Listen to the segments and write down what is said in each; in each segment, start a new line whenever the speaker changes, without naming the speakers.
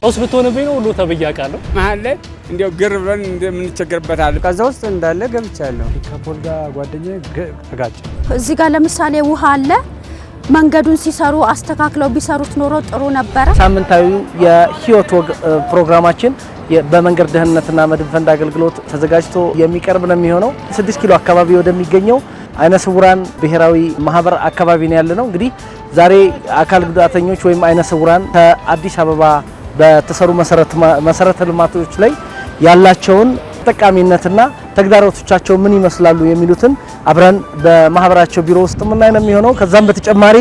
ቀውስ ብትሆንብኝ ነው ሁሉ ተበያቃለሁ
መሀል ላይ እንዲያው ግር ብለን እንደምንቸገርበታል
ከዛ ውስጥ እንዳለ ገብቻለሁ
ከፖል ጋር ጓደኛዬ ተጋጨ
እዚህ ጋር ለምሳሌ ውሃ አለ መንገዱን ሲሰሩ አስተካክለው ቢሰሩት ኖሮ ጥሩ ነበር
ሳምንታዊ የህይወት ወግ ፕሮግራማችን በመንገድ ደህንነትና መድን ፈንድ አገልግሎት ተዘጋጅቶ የሚቀርብ ነው የሚሆነው 6 ኪሎ አካባቢ ወደሚገኘው አይነ ስውራን ብሔራዊ ማህበር አካባቢ ነው ያለነው እንግዲህ ዛሬ አካል ጉዳተኞች ወይም አይነ ስውራን ከአዲስ አበባ በተሰሩ መሰረተ ልማቶች ላይ ያላቸውን ተጠቃሚነትና ተግዳሮቶቻቸው ምን ይመስላሉ የሚሉትን አብረን በማህበራቸው ቢሮ ውስጥ ምን ላይ ነው የሚሆነው ከዛም በተጨማሪ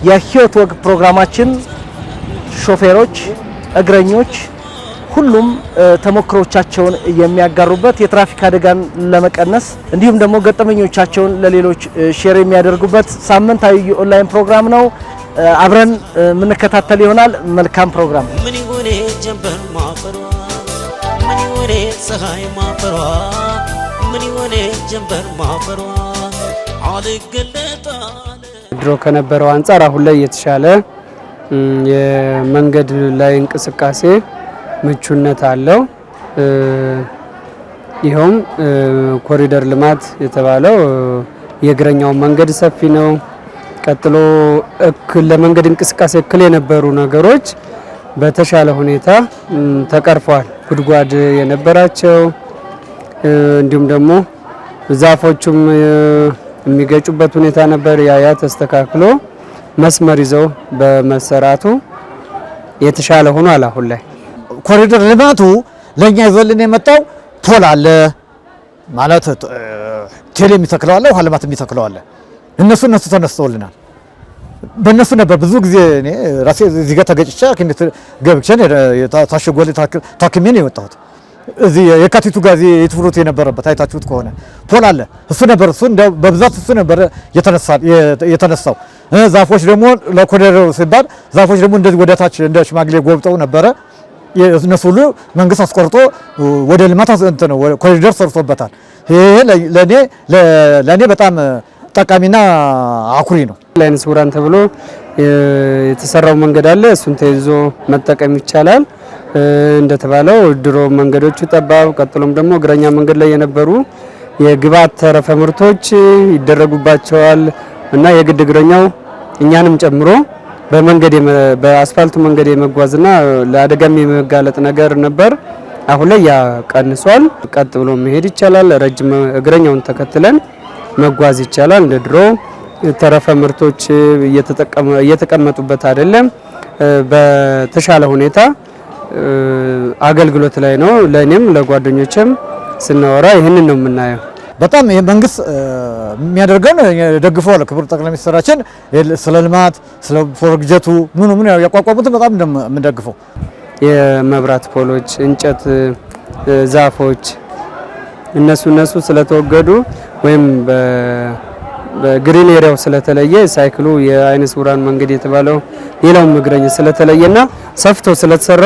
የህይወት ወግ ፕሮግራማችን ሾፌሮች እግረኞች ሁሉም ተሞክሮቻቸውን የሚያጋሩበት የትራፊክ አደጋን ለመቀነስ እንዲሁም ደግሞ ገጠመኞቻቸውን ለሌሎች ሼር የሚያደርጉበት ሳምንታዊ ኦንላይን ፕሮግራም ነው አብረን ምንከታተል ይሆናል መልካም ፕሮግራም
ምን ይሆነ ጀንበር ማፈሯ ምን ይሆነ ፀሐይ ማፈሯ ምን ይሆነ ጀንበር ማፈሯ አልገለጣ
ድሮ ከነበረው አንፃር አሁን ላይ የተሻለ የመንገድ ላይ እንቅስቃሴ ምቹነት አለው ይሄም ኮሪደር ልማት የተባለው የእግረኛው መንገድ ሰፊ ነው ቀጥሎ ለመንገድ እንቅስቃሴ እክል የነበሩ ነገሮች በተሻለ ሁኔታ ተቀርፏል ጉድጓድ የነበራቸው እንዲሁም ደግሞ ዛፎቹም የሚገጩበት ሁኔታ ነበር ያ ተስተካክሎ መስመር ይዘው በመሰራቱ የተሻለ ሆኗል አሁን ላይ
ኮሪደር ልማቱ ለኛ ይዘልን የመጣው ፖል አለ ማለት ቴሌ የሚተክለው አለ ውሃ ልማት የሚተክለው አለ እነሱ ተነስተውልናል በእነሱ ነበር ብዙ ጊዜ እኔ ራሴ እዚህ ጋር ተገጭቻ ከኔ ገብቼ ታሽጎል ታክሜ ነው የወጣሁት እዚህ የካቲቱ ጋዚ የትፍሩት የነበረበት አይታችሁት ከሆነ ፖል አለ እሱ ነበር እሱ በብዛት እሱ ነበር የተነሳው ዛፎች ደግሞ ለኮሪደሩ ሲባል ዛፎች ደግሞ እንደዚህ ወደታች እንደ ሽማግሌ ጎብጠው ነበረ የነሱ ሁሉ መንግስት አስቆርጦ ወደ ልማት ነው ኮሪደር ሰርቶበታል ይሄ ለኔ በጣም ጠቃሚና አኩሪ ነው
ለአይነ ስውራን ተብሎ የተሰራው መንገድ አለ እሱን ተይዞ መጠቀም ይቻላል እንደተባለው ድሮ መንገዶቹ ጠባብ ቀጥሎም ደግሞ እግረኛ መንገድ ላይ የነበሩ የግብአት ተረፈ ምርቶች ይደረጉባቸዋል እና የግድ እግረኛው እኛንም ጨምሮ በአስፋልቱ መንገድ የመጓዝና ለአደጋም የመጋለጥ ነገር ነበር አሁን ላይ ያ ቀንሷል ቀጥ ብሎ መሄድ ይቻላል ረጅም እግረኛውን ተከትለን መጓዝ ይቻላል እንደ ድሮ ተረፈ ምርቶች እየተቀመጡበት አይደለም በተሻለ ሁኔታ አገልግሎት ላይ ነው ለኔም ለጓደኞችም ስናወራ ይሄንን ነው የምናየው
በጣም የመንግስት የሚያደርገን ደግፈው ለክብር ጠቅላይ ሚኒስትራችን ስለ ልማት ስለ ፕሮጀክቱ ምን ያቋቋሙት በጣም እንደምደግፈው
የመብራት ፖሎች እንጨት ዛፎች እነሱ ስለተወገዱ ወይም በግሪን ኤሪያው ስለተለየ ሳይክሉ የአይነ ስውራን መንገድ የተባለው ሌላው እግረኛ ስለተለየና ሰፍቶ ስለተሰራ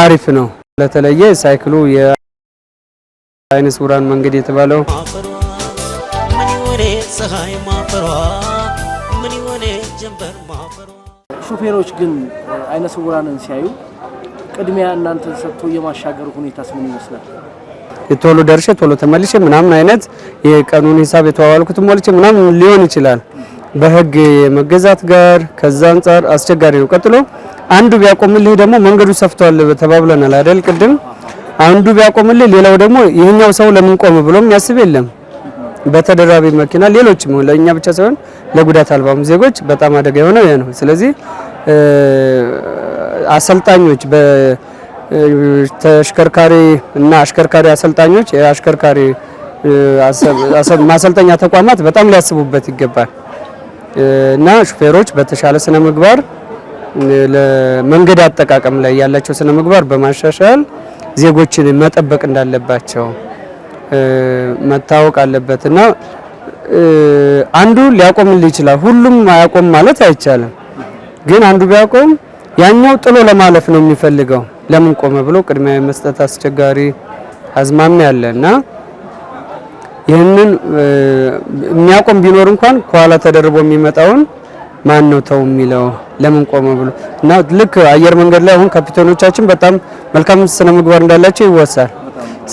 አሪፍ ነው ስለተለየ ሳይክሉ የአይነ ስውራን መንገድ የተባለው
ምን ይሆነ ፀሐይ ማፈሯ ምን ይሆነ ጀንበር ማፈሯ
ሾፌሮች ግን አይነ ስውራንን ሲያዩ ቅድሚያ እናንተ ሰጥቶ የማሻገር ሁኔታስ ምን ይመስላል
ቶሎ ደርሼ ቶሎ ተመልሼ ምናምን አይነት የቀኑን ሂሳብ የተዋዋልኩት ሞልቼ ምናምን ሊሆን ይችላል በህግ የመገዛት ጋር ከዛ አንፃር አስቸጋሪ ነው ቀጥሎ አንዱ ቢያቆምልህ ደግሞ መንገዱ ሰፍቷል ተባብለናል አይደል ቅድም አንዱ ቢያቆምልህ ሌላው ደግሞ ይሄኛው ሰው ለምን ቆመ ብሎም ያስብ የለም በተደራቢ መኪና ሌሎችም ለኛ ብቻ ሳይሆን ለጉዳት አልባም ዜጎች በጣም አደጋ የሆነው ያ ነው ስለዚህ አሰልጣኞች ተሽከርካሪ እና አሽከርካሪ አሰልጣኞች የአሽከርካሪ ማሰልጠኛ ተቋማት በጣም ሊያስቡበት ይገባል እና ሹፌሮች በተሻለ ስነ ምግባር ለመንገድ አጠቃቀም ላይ ያላቸው ስነ ምግባር በማሻሻል ዜጎችን መጠበቅ እንዳለባቸው መታወቅ አለበትና አንዱ ሊያቆምልህ ይችላል ሁሉም አያቆም ማለት አይቻልም ግን አንዱ ቢያቆም ያኛው ጥሎ ለማለፍ ነው የሚፈልገው ለምን ቆመ ብሎ ቅድሚያ መስጠት አስቸጋሪ አዝማሚያ ያለና ይሄንን የሚያቆም ቢኖር እንኳን ኳላ ተደርቦ የሚመጣውን ማን ነው ተው የሚለው ለምን ቆመ ብሎ እና ልክ አየር መንገድ ላይ አሁን ካፒቴኖቻችን በጣም መልካም ስነ ምግባር እንዳላቸው ይወሳል።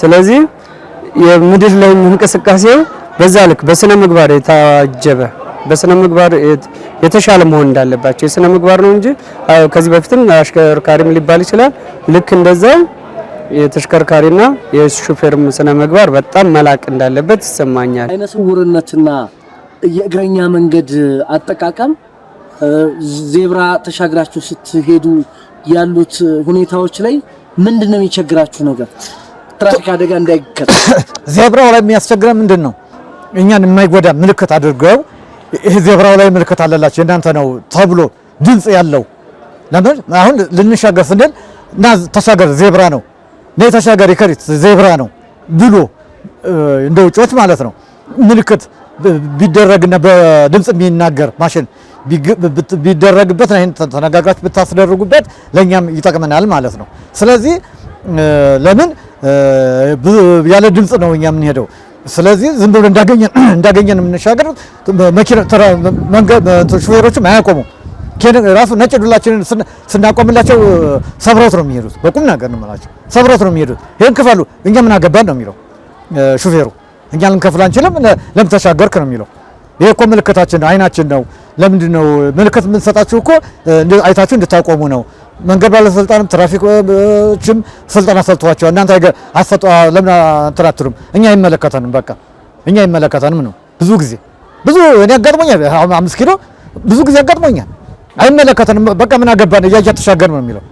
ስለዚህ የምድር ላይ እንቅስቃሴው በዛ ልክ በስነ ምግባር የታጀበ በስነ ምግባር የተሻለ መሆን እንዳለባቸው የስነ ምግባር ነው እንጂ ከዚህ በፊትም አሽከርካሪም ሊባል ይችላል። ልክ እንደዛው የተሽከርካሪና የሹፌርም ስነ ምግባር በጣም መላቅ እንዳለበት ይሰማኛል።
አይነ ስውርነትና የእግረኛ መንገድ አጠቃቀም ዜብራ ተሻግራችሁ ስትሄዱ ያሉት ሁኔታዎች ላይ ምንድነው የሚቸግራችሁ ነገር? ትራፊክ አደጋ እንዳይከሰት
ዜብራው ላይ የሚያስቸግረን ምንድነው? እኛን የማይጎዳ ምልክት አድርገው ይሄ ዜብራው ላይ ምልክት አለላችሁ እናንተ ነው ተብሎ ድምጽ ያለው ለምን አሁን ልንሻገር ስንል እና ተሻገር ዜብራ ነው ነይ ተሻገር ይከሪት ዜብራ ነው ብሎ እንደ ውጮች ማለት ነው ምልክት ቢደረግና በድምጽ የሚናገር ማሽን ቢደረግበት ነው ተነጋግራችሁ ብታስደርጉበት ለኛም ይጠቅመናል ማለት ነው። ስለዚህ ለምን ያለ ድምጽ ነው እኛ የምንሄደው? ስለዚህ ዝም ብሎ እንዳገኘን የምንሻገር መኪና መንገድ ሹፌሮችም አያቆሙ ራሱ ነጭ ዱላችንን ስናቆምላቸው ሰብሮት ነው የሚሄዱት። በቁም ነገር ነው የምላቸው ሰብሮት ነው የሚሄዱት። ይሄን ክፈሉ እኛ ምን አገባን ነው የሚለው ሹፌሩ። እኛ ልንከፍል አንችልም ለምን ተሻገርክ ነው የሚለው። ይሄ እኮ ምልክታችን አይናችን ነው። ለምንድን ነው ምልክት የምንሰጣችሁ? እኮ አይታችሁ እንድታቆሙ ነው። መንገድ ባለስልጣንም ትራፊኮችም ስልጠና ሰጥቷቸዋል። እናንተ አሰጡ ለምን አትራትሩም? እኛ አይመለከተንም፣ በቃ እኛ አይመለከተንም ነው። ብዙ ጊዜ እኔ አጋጥሞኛል 5 ኪሎ ብዙ ጊዜ አጋጥሞኛል። አይመለከተንም በቃ ምን አገባን እያያ ተሻገር ነው የሚለው።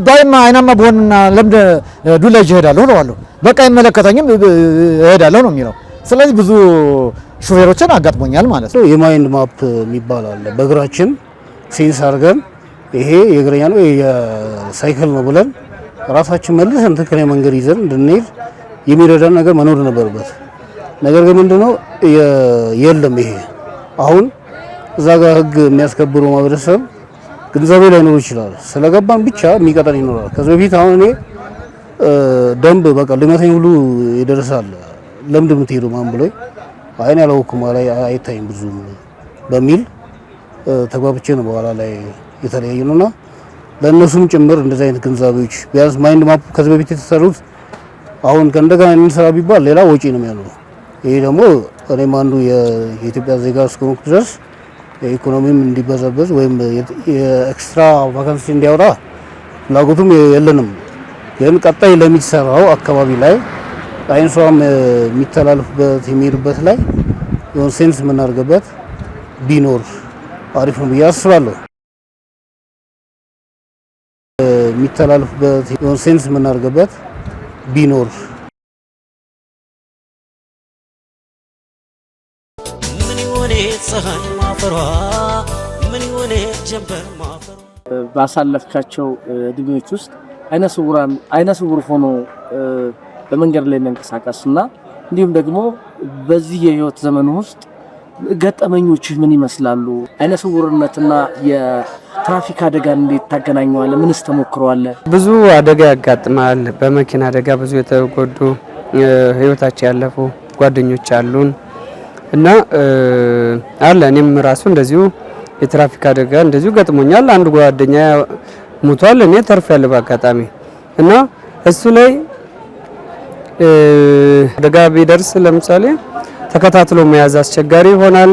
ባይማ አይናማ በሆንና ለምን ዱላ ይዤ እሄዳለሁ ነው በቃ አይመለከተኝም እሄዳለሁ ነው የሚለው። ስለዚህ ብዙ ሹፌሮችን አጋጥሞኛል ማለት ነው።
የማይንድ ማፕ የሚባል አለ። በእግራችን ሴንስ አድርገን ይሄ የእግረኛ ነው የሳይክል ነው ብለን ራሳችን መልሰን ትክክለኛ መንገድ ይዘን እንድንሄድ የሚረዳን ነገር መኖር ነበርበት። ነገር ግን ምንድነው የለም። ይሄ አሁን እዛ ጋር ህግ የሚያስከብሩ ማህበረሰብ ግንዛቤ ላይኖር ይችላል። ስለገባን ብቻ የሚቀጠል ይኖራል። ከዚህ በፊት አሁን እኔ ደንብ በቃ ልመታኝ ሁሉ ይደርሳል። ለምን እንደምትሄዱ ማን ብሎኝ አይን ያላውኩም አይታይም ብዙ በሚል ተግባብቼ ነው በኋላ ላይ የተለያየ ነውና ለእነሱም ጭምር እንደዚህ አይነት ግንዛቤዎች ቢያንስ ማይንድ ማፕ ከዚህ በፊት የተሰሩት አሁን ከእንደገና እንሰራ ቢባል ሌላ ወጪ ነው የሚሆነው። ይሄ ደግሞ እኔም አንዱ የኢትዮጵያ ዜጋ እስከሆንኩ ድረስ የኢኮኖሚም እንዲበዛበዝ ወይም የኤክስትራ ቫካንሲ እንዲያወጣ ፍላጎቱም የለንም። ግን ቀጣይ ለሚሰራው አካባቢ ላይ ሳይንሷም የሚተላለፍበት የሚሄዱበት ላይ የሆነ ሴንስ የምናደርግበት ቢኖር አሪፍ ነው ብዬ አስባለሁ። የሚተላለፍበት የሆነ ሴንስ የምናደርግበት ቢኖር
ምን ይሆነ ፀሐይ ማፈሯ ምን ይሆነ ጀንበር ማፈሯ።
ባሳለፍካቸው እድሜዎች ውስጥ አይነ ስውር ሆኖ በመንገድ ላይ መንቀሳቀስና እንዲሁም ደግሞ በዚህ የህይወት ዘመን ውስጥ ገጠመኞች ምን ይመስላሉ? አይነ ስውርነትና የትራፊክ አደጋን እንዴት ታገናኘዋለህ? ምንስ ተሞክሯል?
ብዙ አደጋ ያጋጥማል። በመኪና አደጋ ብዙ የተጎዱ ህይወታቸው ያለፉ ጓደኞች አሉን እና እኔም ራሱ እንደዚሁ የትራፊክ አደጋ እንደዚሁ ገጥሞኛል። አንድ ጓደኛ ሙቷል፣ እኔ ተርፌያለሁ በአጋጣሚ እና እሱ ላይ አደጋ ቢደርስ ለምሳሌ ተከታትሎ መያዝ አስቸጋሪ ይሆናል።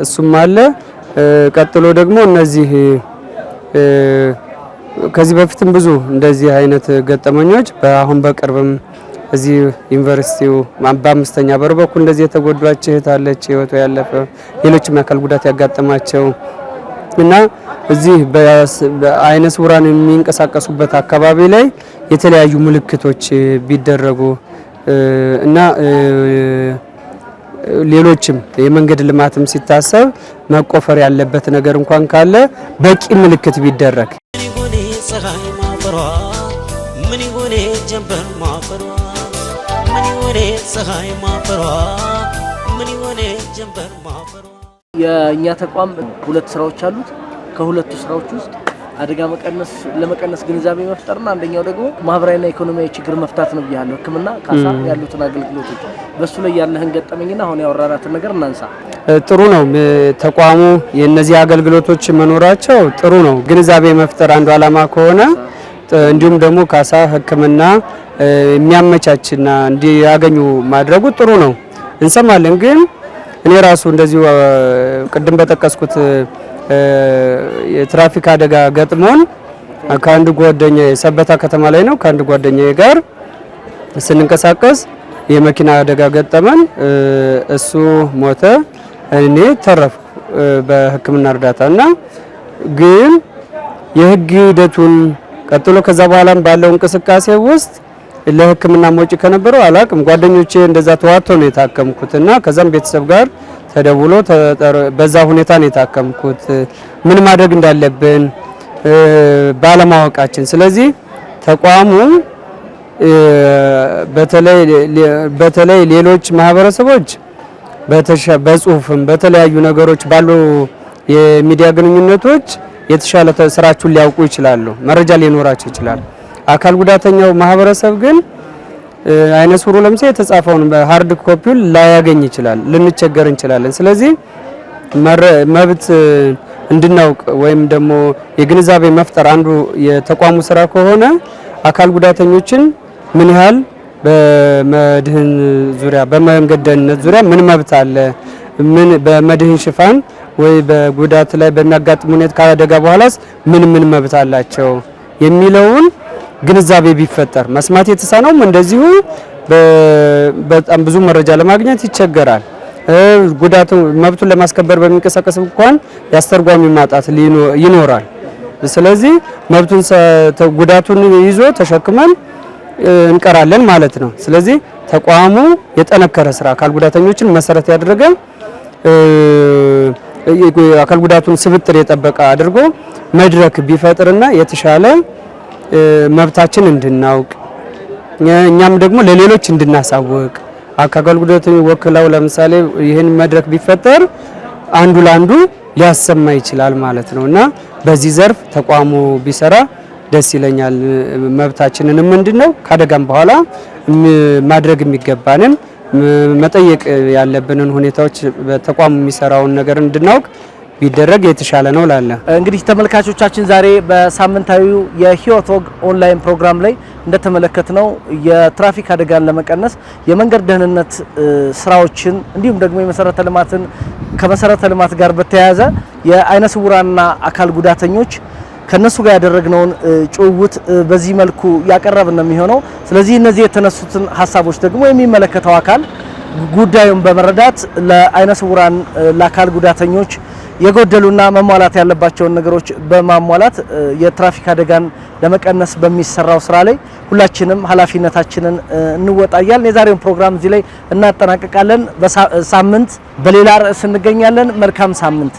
እሱም አለ። ቀጥሎ ደግሞ እነዚህ ከዚህ በፊትም ብዙ እንደዚህ አይነት ገጠመኞች አሁን በቅርብም እዚህ ዩኒቨርሲቲው በአምስተኛ በር በኩል እንደዚህ የተጎዳች እህት አለች፣ ህይወቷ ያለፈ ሌሎችም የአካል ጉዳት ያጋጠማቸው እና እዚህ በአይነ ስውራን የሚንቀሳቀሱበት አካባቢ ላይ የተለያዩ ምልክቶች ቢደረጉ እና ሌሎችም የመንገድ ልማትም ሲታሰብ መቆፈር ያለበት ነገር እንኳን ካለ በቂ ምልክት ቢደረግ
ምን ይሆነ ፀሐይ ማፈሯ ምን ይሆነ ጀንበር ማፈሯ ምን ይሆነ ፀሐይ ማፈሯ ምን ይሆነ ጀንበር ማፈሯ።
የኛ ተቋም ሁለት ስራዎች አሉት። ከሁለቱ ስራዎች ውስጥ አደጋ ለመቀነስ ግንዛቤ መፍጠርና አንደኛው ደግሞ ማህበራዊና ኢኮኖሚያዊ ችግር መፍታት ነው ብያለሁ። ሕክምና ካሳ ያሉትን አገልግሎቶች በሱ ላይ ያለህን ገጠመኝና አሁን ያወራናትን ነገር እናንሳ።
ጥሩ ነው። ተቋሙ የነዚህ አገልግሎቶች መኖራቸው ጥሩ ነው። ግንዛቤ መፍጠር አንዱ ዓላማ ከሆነ እንዲሁም ደግሞ ካሳ ሕክምና የሚያመቻችና እንዲያገኙ ማድረጉ ጥሩ ነው። እንሰማለን። ግን እኔ ራሱ እንደዚሁ ቅድም በጠቀስኩት የትራፊክ አደጋ ገጥሞን ከአንድ ጓደኛዬ ሰበታ ከተማ ላይ ነው ከአንድ ጓደኛዬ ጋር ስንንቀሳቀስ የመኪና አደጋ ገጠመን። እሱ ሞተ፣ እኔ ተረፍኩ በሕክምና እርዳታና ግን የህግ ሂደቱን ቀጥሎ ከዛ በኋላም ባለው እንቅስቃሴ ውስጥ ለሕክምና ወጪ ከነበረው አላቅም ጓደኞቼ እንደዛ ተዋተው ነው የታከምኩትና ከዛም ቤተሰብ ጋር ተደውሎ በዛ ሁኔታ ነው የታከምኩት ምን ማድረግ እንዳለብን ባለማወቃችን። ስለዚህ ተቋሙ በተለይ ሌሎች ማህበረሰቦች በጽሁፍም በተለያዩ ነገሮች ባሉ የሚዲያ ግንኙነቶች የተሻለ ስራችሁን ሊያውቁ ይችላሉ፣ መረጃ ሊኖራቸው ይችላል። አካል ጉዳተኛው ማህበረሰብ ግን አይነ ስውሩ ለምሳሌ የተጻፈውን በሃርድ ኮፒውን ላያገኝ ይችላል፣ ልንቸገር እንችላለን። ስለዚህ መብት እንድናውቅ ወይም ደግሞ የግንዛቤ መፍጠር አንዱ የተቋሙ ስራ ከሆነ አካል ጉዳተኞችን ምን ያህል በመድህን ዙሪያ በመንገድ ደህንነት ዙሪያ ምን መብት አለ፣ ምን በመድህን ሽፋን ወይ በጉዳት ላይ በሚያጋጥም ሁኔታ ካደጋ በኋላስ ምን መብት አላቸው የሚለውን ግንዛቤ ቢፈጠር መስማት የተሳነውም እንደዚሁ በጣም ብዙ መረጃ ለማግኘት ይቸገራል። ጉዳቱ መብቱን ለማስከበር በሚንቀሳቀስ እንኳን ያስተርጓሚ ማጣት ይኖራል። ስለዚህ መብቱን ጉዳቱን ይዞ ተሸክመን እንቀራለን ማለት ነው። ስለዚህ ተቋሙ የጠነከረ ስራ አካል ጉዳተኞችን መሰረት ያደረገ አካል ጉዳቱን ስብጥር የጠበቀ አድርጎ መድረክ ቢፈጥርና የተሻለ መብታችን እንድናውቅ እኛም ደግሞ ለሌሎች እንድናሳውቅ አካል ጉዳተኞች ወክለው ለምሳሌ ይህን መድረክ ቢፈጠር አንዱ ላንዱ ሊያሰማ ይችላል ማለት ነውና በዚህ ዘርፍ ተቋሙ ቢሰራ ደስ ይለኛል። መብታችንንም ምንድነው ካደጋም በኋላ ማድረግ የሚገባንን መጠየቅ ያለብንን ሁኔታዎች በተቋሙ የሚሰራውን ነገር እንድናውቅ ቢደረግ የተሻለ ነው ላለ።
እንግዲህ ተመልካቾቻችን ዛሬ በሳምንታዊው የህይወት ወግ ኦንላይን ፕሮግራም ላይ እንደተመለከትነው የትራፊክ አደጋን ለመቀነስ የመንገድ ደህንነት ስራዎችን እንዲሁም ደግሞ የመሰረተ ልማትን ከመሰረተ ልማት ጋር በተያያዘ የአይነ ስውራንና አካል ጉዳተኞች ከነሱ ጋር ያደረግነውን ጭውውት በዚህ መልኩ ያቀረብን ነው የሚሆነው። ስለዚህ እነዚህ የተነሱትን ሀሳቦች ደግሞ የሚመለከተው አካል ጉዳዩን በመረዳት ለአይነ ስውራን ለአካል ጉዳተኞች የጎደሉና መሟላት ያለባቸውን ነገሮች በማሟላት የትራፊክ አደጋን ለመቀነስ በሚሰራው ስራ ላይ ሁላችንም ኃላፊነታችንን እንወጣያለን። የዛሬውን ፕሮግራም እዚህ ላይ እናጠናቀቃለን። በሳምንት በሌላ ርዕስ እንገኛለን። መልካም ሳምንት።